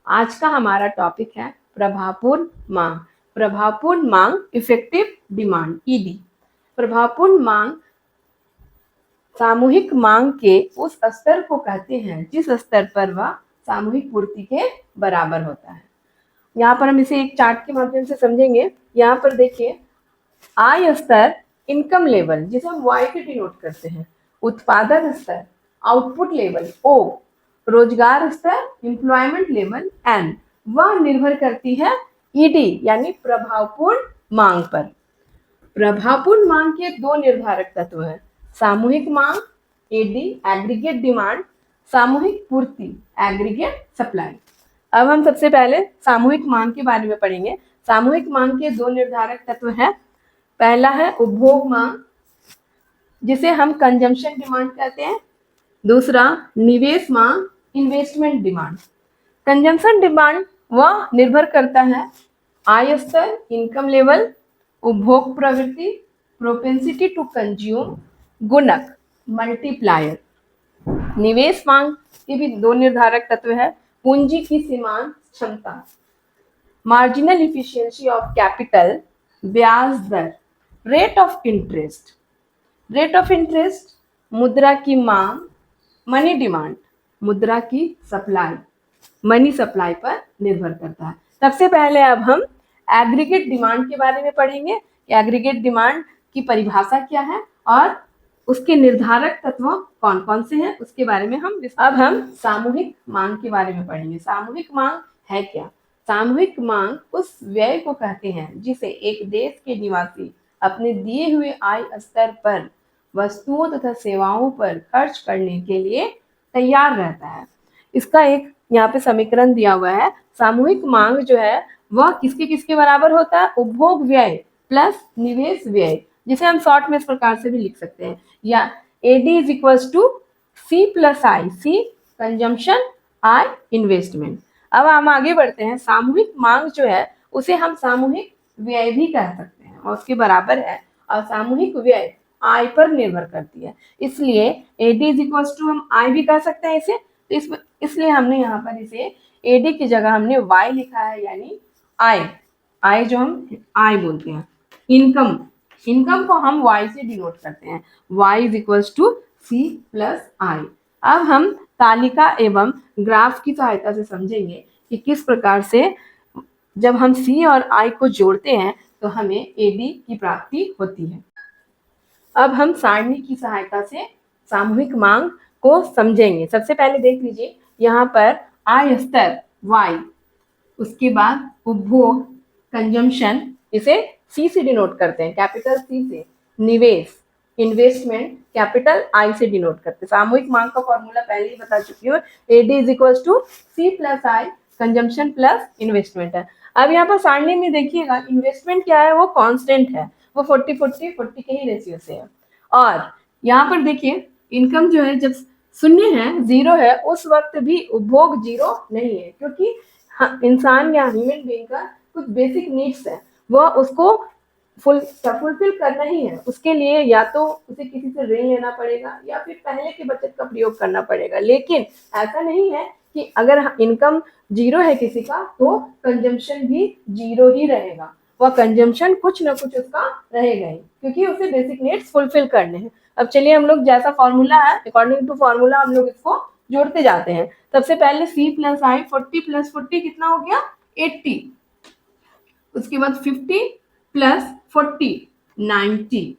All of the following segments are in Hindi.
आज का हमारा टॉपिक है प्रभावपूर्ण मांग। प्रभावपूर्ण मांग, इफेक्टिव डिमांड, ईडी। प्रभावपूर्ण मांग सामूहिक मांग के उस स्तर को कहते हैं जिस स्तर पर वह सामूहिक पूर्ति के बराबर होता है। यहाँ पर हम इसे एक चार्ट के माध्यम से समझेंगे। यहाँ पर देखिए, आय स्तर, इनकम लेवल जिसे हम वाई से डिनोट करते हैं, उत्पादन स्तर, आउटपुट लेवल ओ, रोजगार स्तर, एम्प्लॉयमेंट लेवल एन, वह निर्भर करती है ईडी यानी प्रभावपूर्ण मांग पर। प्रभावपूर्ण मांग के दो निर्धारक तत्व हैं, सामूहिक मांग एडी एग्रीगेट डिमांड, सामूहिक पूर्ति एग्रीगेट सप्लाई। अब हम सबसे पहले सामूहिक मांग के बारे में पढ़ेंगे। सामूहिक मांग के दो निर्धारक तत्व हैं। पहला है उपभोग मांग जिसे हम कंजम्पशन डिमांड कहते हैं। दूसरा निवेश मांग, इन्वेस्टमेंट डिमांड। कंजम्पशन डिमांड वह निर्भर करता है आय स्तर, इनकम लेवल, उपभोग प्रवृत्ति, प्रोपेंसिटी टू कंज्यूम, गुणक, मल्टीप्लायर। निवेश मांग के भी दो निर्धारक तत्व है, पूंजी की सीमांत क्षमता, मार्जिनल इफिशियंसी ऑफ कैपिटल, ब्याज दर, rate of interest. Rate of interest, मुद्रा की मांग, मनी डिमांड, मुद्रा की सप्लाई, मनी सप्लाई पर निर्भर करता है। सबसे पहले अब हम एग्रीगेट डिमांड के बारे में पढ़ेंगे कि एग्रीगेट डिमांड की परिभाषा क्या है और उसके निर्धारक तत्व कौन कौन से हैं उसके बारे में अब हम सामूहिक मांग के बारे में पढ़ेंगे। सामूहिक मांग है क्या? सामूहिक मांग उस व्यय को कहते हैं जिसे एक देश के निवासी अपने दिए हुए आय स्तर पर वस्तुओं तथा सेवाओं पर खर्च करने के लिए तैयार रहता है। इसका एक यहाँ पे समीकरण दिया हुआ है। सामूहिक मांग जो है वह किसके किसके बराबर होता है? उपभोग व्यय प्लस निवेश व्यय, जिसे हम शॉर्ट में इस प्रकार से भी लिख सकते हैं, या AD is equals to C plus I, C consumption, I investment. अब हम आगे बढ़ते हैं। सामूहिक मांग जो है उसे हम सामूहिक व्यय भी कह सकते हैं और उसके बराबर है, और सामूहिक व्यय आय पर निर्भर करती है, इसलिए एडी इज इक्वल्स टू हम आई भी कह सकते हैं इसे। तो इसलिए हमने यहाँ पर इसे एडी की जगह हमने वाई लिखा है, यानी आय। आय जो हम आय बोलते हैं। इनकम, इनकम को हम वाई से डिनोट करते हैं, Y is equals to C plus I. अब हम तालिका एवं ग्राफ की सहायता से समझेंगे कि किस प्रकार से जब हम सी और आई को जोड़ते हैं तो हमें एडी की प्राप्ति होती है। अब हम सारणी की सहायता से सामूहिक मांग को समझेंगे। सबसे पहले देख लीजिए, यहाँ पर आय स्तर y, उसके बाद उपभोग कंजम्पशन, इसे सी से डिनोट करते हैं, कैपिटल सी से। निवेश इन्वेस्टमेंट कैपिटल आई से डिनोट करते हैं। सामूहिक मांग का फॉर्मूला पहले ही बता चुकी हूँ, AD is equals to C plus I, consumption plus investment है। अब यहाँ पर सारणी में देखिएगा, इन्वेस्टमेंट क्या है? वो कांस्टेंट है, वो 40-40-40 के ही रेशियो से है। और यहाँ पर देखिए, इनकम जो है जब शून्य है, जीरो है, उस वक्त भी उपभोग जीरो नहीं है, क्योंकि इंसान या ह्यूमन बीइंग का कुछ बेसिक नीड्स है, वह उसको फुलफिल करना ही है। उसके लिए या तो उसे किसी से ऋण लेना पड़ेगा या फिर पहले की बचत का प्रयोग करना पड़ेगा। लेकिन ऐसा नहीं है कि अगर इनकम जीरो है किसी का तो कंजम्पशन भी जीरो ही रहेगा। वह कंजम्पशन कुछ ना कुछ उसका रहेगा ही, क्योंकि उसे बेसिक नीड्स फुलफिल करने हैं। अब चलिए हम लोग जैसा फॉर्मूला है, अकॉर्डिंग टू फॉर्मूला हम लोग इसको जोड़ते जाते हैं। सबसे पहले सी प्लस आई, 40 प्लस 40 कितना हो गया? 80। उसके बाद 50 प्लस 40 90,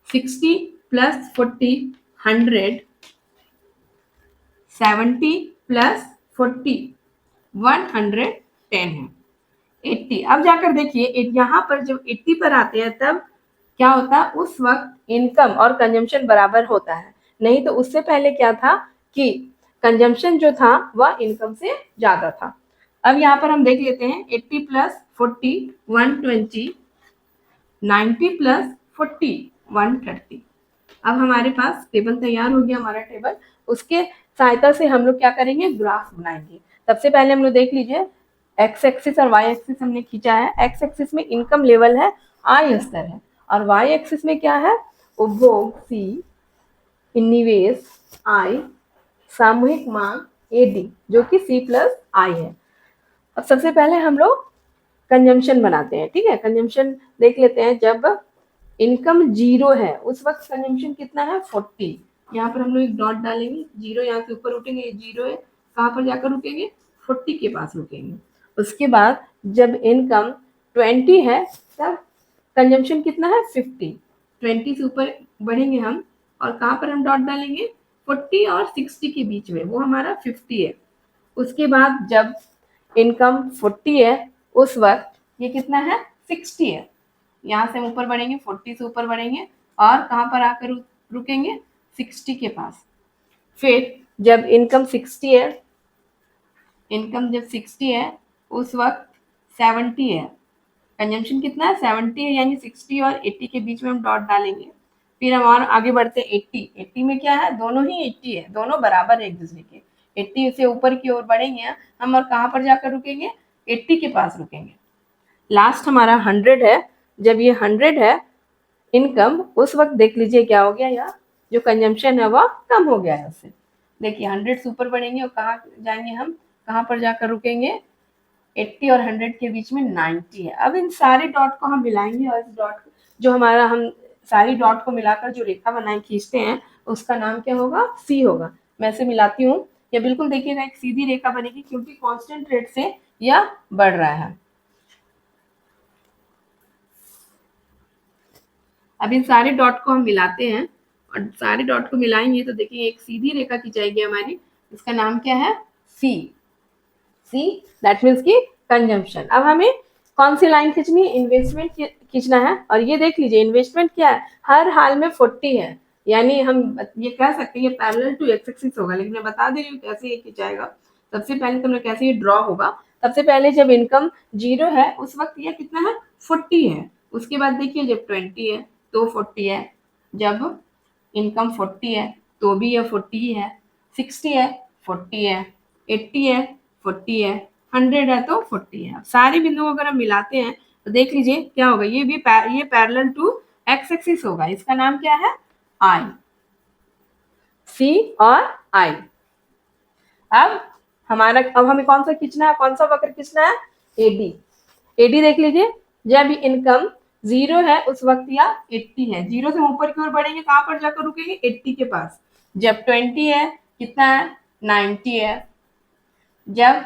60 प्लस 40 100, 70 प्लस 40 110 है। 80, अब जाकर देखिए यहाँ पर जब 80 पर आते हैं तब क्या होता है? उस वक्त इनकम और कंजम्पशन बराबर होता है, नहीं तो उससे पहले क्या था कि कंजम्पशन जो था वह इनकम से ज्यादा था। अब यहाँ पर हम देख लेते हैं, 80 प्लस 40 120, 90 प्लस 40 130। अब हमारे पास टेबल तैयार हो गया, हमारा टेबल। उसके सहायता से हम लोग क्या करेंगे? ग्राफ बनाएंगे। सबसे पहले हम लोग देख लीजिए, एक्स एक्सिस और वाई एक्सिस हमने खींचा है। एक्स एक्सिस में इनकम लेवल है, आय स्तर है, और वाई एक्सिस में क्या है? उपभोग सी, निवेश आई, सामूहिक मांग AD, जो कि C+I है। अब सबसे पहले हम लोग कंजम्पशन बनाते हैं, ठीक है। कंजम्पशन देख लेते हैं। जब इनकम 0 है उस वक्त कंजम्पशन कितना है, 40। यहाँ पर हम लोग एक डॉट डालेंगे, 0 यहाँ से ऊपर उठेंगे, ये 0 है, कहाँ पर जाकर रुकेंगे, 40 के पास रुकेंगे। उसके बाद जब इनकम 20 है तब कंजम्पशन कितना है, 50। 20 से ऊपर बढ़ेंगे हम, और कहाँ पर हम डॉट डालेंगे, 40 और 60 के बीच में, वो हमारा 50 है। उसके बाद जब इनकम 40 है उस वक्त ये कितना है, 60 है। यहाँ से हम ऊपर बढ़ेंगे, 40 से ऊपर बढ़ेंगे, और कहाँ पर आकर रुकेंगे, 60 के पास। फिर जब इनकम 60 है, इनकम जब 60 है उस वक्त 70 है। कंजम्पशन कितना है, 70 है, यानी 60 और 80 के बीच में हम डॉट डालेंगे। फिर हम और आगे बढ़ते हैं 80। 80 में क्या है, दोनों ही 80 है, दोनों बराबर है एक दूसरे के। 80 से ऊपर की ओर बढ़ेंगे हम, और कहाँ पर जाकर रुकेंगे, 80 के पास रुकेंगे। लास्ट हमारा 100 है। जब ये 100 है इनकम, उस वक्त देख लीजिए क्या हो गया, या जो कंजम्पशन है वह कम हो गया है उससे। देखिए 100 से ऊपर बढ़ेंगे और कहाँ जाएंगे हम, कहाँ पर जाकर रुकेंगे, 80 और 100 के बीच में 90 है। अब इन सारे डॉट को हम मिलाएंगे, और इस डॉट जो हमारा, हम सारी डॉट को मिलाकर जो रेखा बनाए खींचते हैं, उसका नाम क्या होगा, सी होगा। मैं इसे मिलाती हूँ, या बिल्कुल देखिएगा एक सीधी रेखा बनेगी, क्योंकि कांस्टेंट रेट से यह बढ़ रहा है। अब इन सारे डॉट को हम मिलाते हैं, और सारे डॉट को मिलाएंगे तो देखिए एक सीधी रेखा खिंचाएगी हमारी, इसका नाम क्या है, सी। सी दैट मीन्स की कंजम्पशन। अब हमें कौन सी लाइन खींचनी है, इन्वेस्टमेंट खींचना है। और ये देख लीजिए इन्वेस्टमेंट क्या है, हर हाल में 40 है, यानी हम ये कह सकते हैं ये पैरेलल टू एक्स एक्सिस होगा। लेकिन मैं बता दे रही हूँ कैसे ये खिंचाएगा। सबसे पहले तो कैसे ये ड्रॉ होगा, सबसे पहले जब इनकम 0 है उस वक्त यह कितना है, 40 है। उसके बाद देखिए जब 20 है तो 40 है, जब इनकम 40 है तो भी यह 40 ही है, 60 है 40 है, 80 है 40 है, 100 है तो 40 है। सारे बिंदुओं अगर हम मिलाते हैं तो देख लीजिए क्या होगा, ये भी ये पैरेलल टू एक्स एक्सिस होगा। इसका नाम क्या है, आई, सी और आई। अब हमें कौन सा खींचना है, कौन सा वक्र खींचना है, एडी। एडी देख लीजिए, जब इनकम 0 है उस वक्त या 80 है, 0 से ऊपर की ओर बढ़ेंगे, कहां पर जाकर रुकेंगे, 80 के पास। जब 20 है कितना है, 90 है। जब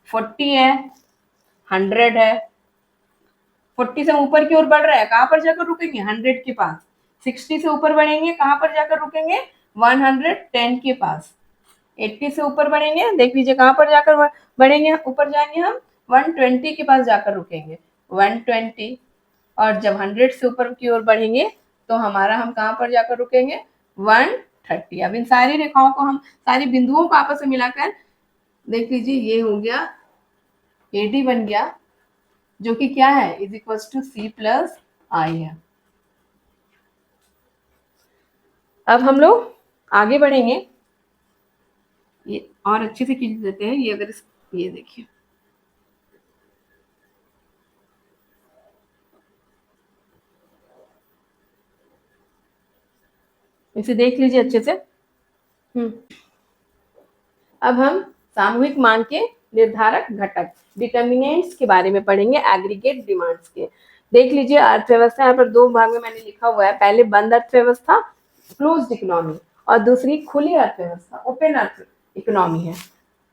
40 है, 100 है। 40 से ऊपर की ओर बढ़ रहा है, कहां पर जाकर रुकेंगे, 100 के पास। 60 से ऊपर बढ़ेंगे, कहां पर जाकर रुकेंगे, 110 के पास। 80 से ऊपर बढ़ेंगे, देख लीजिए कहां पर जाकर बढ़ेंगे, ऊपर जाएंगे हम, 120 के पास जाकर रुकेंगे, 120। और जब 100 से ऊपर की ओर बढ़ेंगे तो हमारा हम कहां पर जाकर रुकेंगे, 130। अब इन सारी रेखाओं को हम, सारी बिंदुओं को आपस में मिलाकर देख लीजिए, ये हो गया एडी बन गया, जो कि क्या है, इज इक्वल टू C+I है। अब हम लोग आगे बढ़ेंगे, ये और अच्छे से खींच देते हैं। ये अगर ये देखिए, इसे देख लीजिए अच्छे से। अब हम सामूहिक मांग के निर्धारक घटक डिटर्मिनेंट्स के बारे में पढ़ेंगे, एग्रीगेट डिमांड्स के। देख लीजिए अर्थव्यवस्था यहाँ पर दो भाग में मैंने लिखा हुआ है, पहले बंद अर्थव्यवस्था क्लोज्ड इकोनॉमी, और दूसरी खुली अर्थव्यवस्था ओपन अर्थ इकोनॉमी है।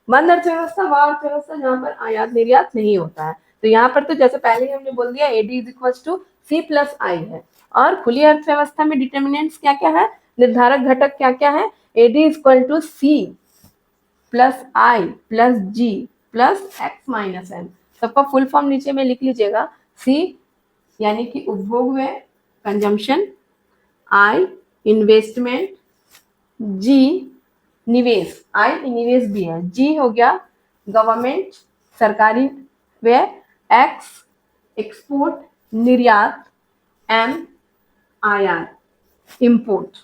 बंद अर्थव्यवस्था वह अर्थव्यवस्था जहाँ पर आयात निर्यात नहीं होता है। तो यहाँ पर तो जैसे पहले ही हमने बोल दिया AD is equal to C+I है। और खुली अर्थव्यवस्था में डिटर्मिनेंट्स क्या क्या है, निर्धारक घटक क्या क्या है, AD is equal to C+I+G+X-N। सबका फुल फॉर्म नीचे में लिख लीजिएगा। C यानी कि उपभोग व्यय कंजम्पशन, I इन्वेस्टमेंट, G निवेश, I निवेश भी है, G हो गया गवर्नमेंट सरकारी व्यय, X एक्सपोर्ट निर्यात, M आयात इंपोर्ट।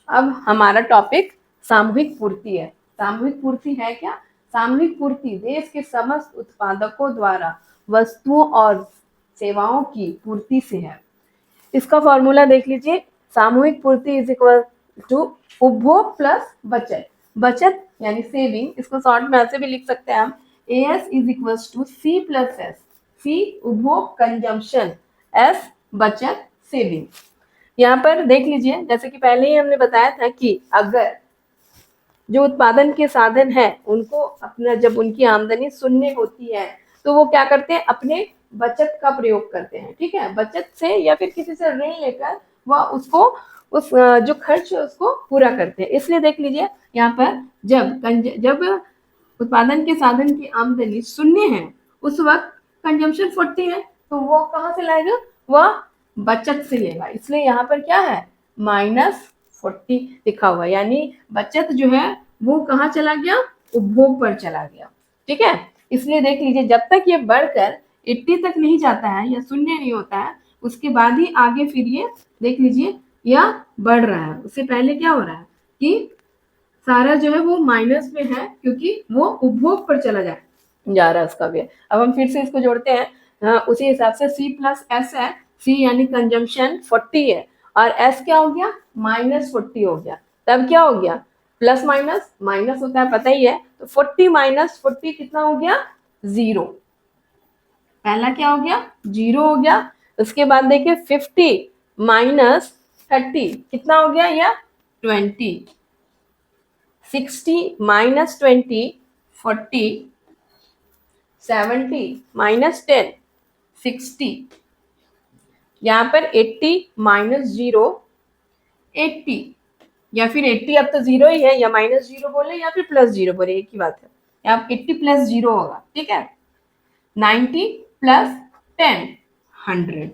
अब हमारा टॉपिक सामूहिक पूर्ति है। सामूहिक पूर्ति है क्या, सामूहिक पूर्ति देश के समस्त उत्पादकों द्वारा वस्तुओं और सेवाओं की पूर्ति से है। इसका फॉर्मूला देख लीजिए, सामूहिक पूर्ति इज इक्वल टू उपभोग प्लस बचत। बचत यानी सेविंग, इसको शॉर्ट में ऐसे भी लिख सकते हैं हम, AS is equal to C plus S. C उपभोग कंजम्पशन, S बचत सेविंग। यहाँ पर देख लीजिए, जैसे कि पहले ही हमने बताया था कि अगर जो उत्पादन के साधन है उनको अपना, जब उनकी आमदनी शून्य होती है तो वो क्या करते हैं, अपने बचत का प्रयोग करते हैं। ठीक है, बचत से या फिर किसी से ऋण लेकर वह उसको उस जो खर्च है उसको पूरा करते हैं। इसलिए देख लीजिए यहाँ पर जब उत्पादन के साधन की आमदनी शून्य है उस वक्त कंजम्पशन 40 है, तो वो कहाँ से लाएगा, वह बचत से लेगा। इसलिए यहाँ पर क्या है, -40 लिखा हुआ है, यानी बचत जो है वो कहाँ चला गया, उपभोग पर चला गया। ठीक है, इसलिए देख लीजिए जब तक ये बढ़कर 80 तक नहीं जाता है या शून्य नहीं होता है, उसके बाद ही आगे फिर ये देख लीजिए यह बढ़ रहा है। उससे पहले क्या हो रहा है कि सारा जो है वो माइनस में है, क्योंकि वो उपभोग पर चला जा रहा है उसका भी। अब हम फिर से इसको जोड़ते हैं, उसी हिसाब से C प्लस एस है। C यानी कंजम्पशन 40 है और S क्या हो गया, -40 हो गया। तब क्या हो गया, प्लस माइनस माइनस होता है पता ही है, तो 40 माइनस 40 कितना हो गया, 0। पहला क्या हो गया, 0 हो गया। उसके बाद देखिए 50 माइनस 30 कितना हो गया, या 20। 60 माइनस 20 40, 70 माइनस 10 60, यहाँ पर 80 माइनस 0 80, या फिर 80 अब तो 0 ही है, या -0 बोले या फिर +0 बोले, एक ही बात है। यहाँ 80 + 0 होगा। ठीक है, 90 + 10 100।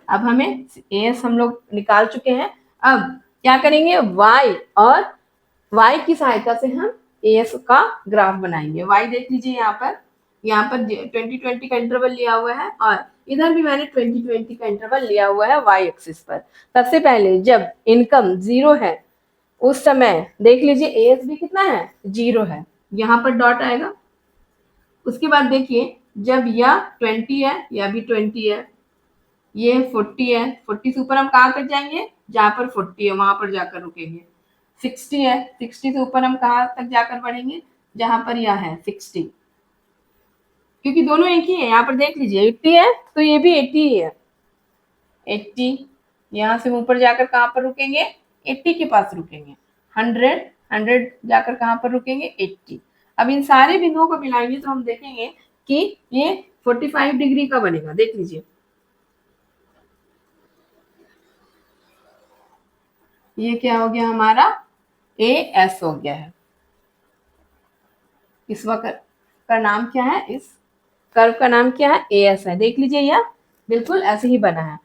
अब हमें AS हम लोग निकाल चुके हैं। अब क्या करेंगे, Y और Y की सहायता से हम AS का ग्राफ बनाएंगे। Y देख लीजिए यहाँ पर 2020 का इंटरवल लिया हुआ है और इधर भी मैंने 2020 का इंटरवल लिया हुआ है Y एक्सिस पर। सबसे पहले जब इनकम 0 है उस समय देख लीजिए AS भी कितना है, 0 है, यहाँ पर डॉट आएगा। उसके बाद देखिए जब यह 20 है, यह भी 20 है, ये 40 है, 40 से ऊपर हम कहाँ तक जाएंगे, जहाँ पर 40 है वहां पर जाकर रुकेंगे। 60 है, 60 से ऊपर हम कहाँ तक जाकर बढ़ेंगे, जहां पर यह है 60, क्योंकि दोनों एक ही है। यहाँ पर देख लीजिए 80 है तो ये भी 80 ही है, 80। यहाँ से ऊपर जाकर कहाँ पर रुकेंगे, 80 के पास रुकेंगे। 100 जाकर कहाँ पर रुकेंगे, 80। अब इन सारे बिंदुओं को मिलाएंगे तो हम देखेंगे कि ये 45 डिग्री का बनेगा। देख लीजिए ये क्या हो गया, हमारा AS हो गया है। इस वक्र का नाम क्या है, इस कर्व का नाम क्या है, AS है। देख लीजिए यह बिल्कुल ऐसे ही बना है।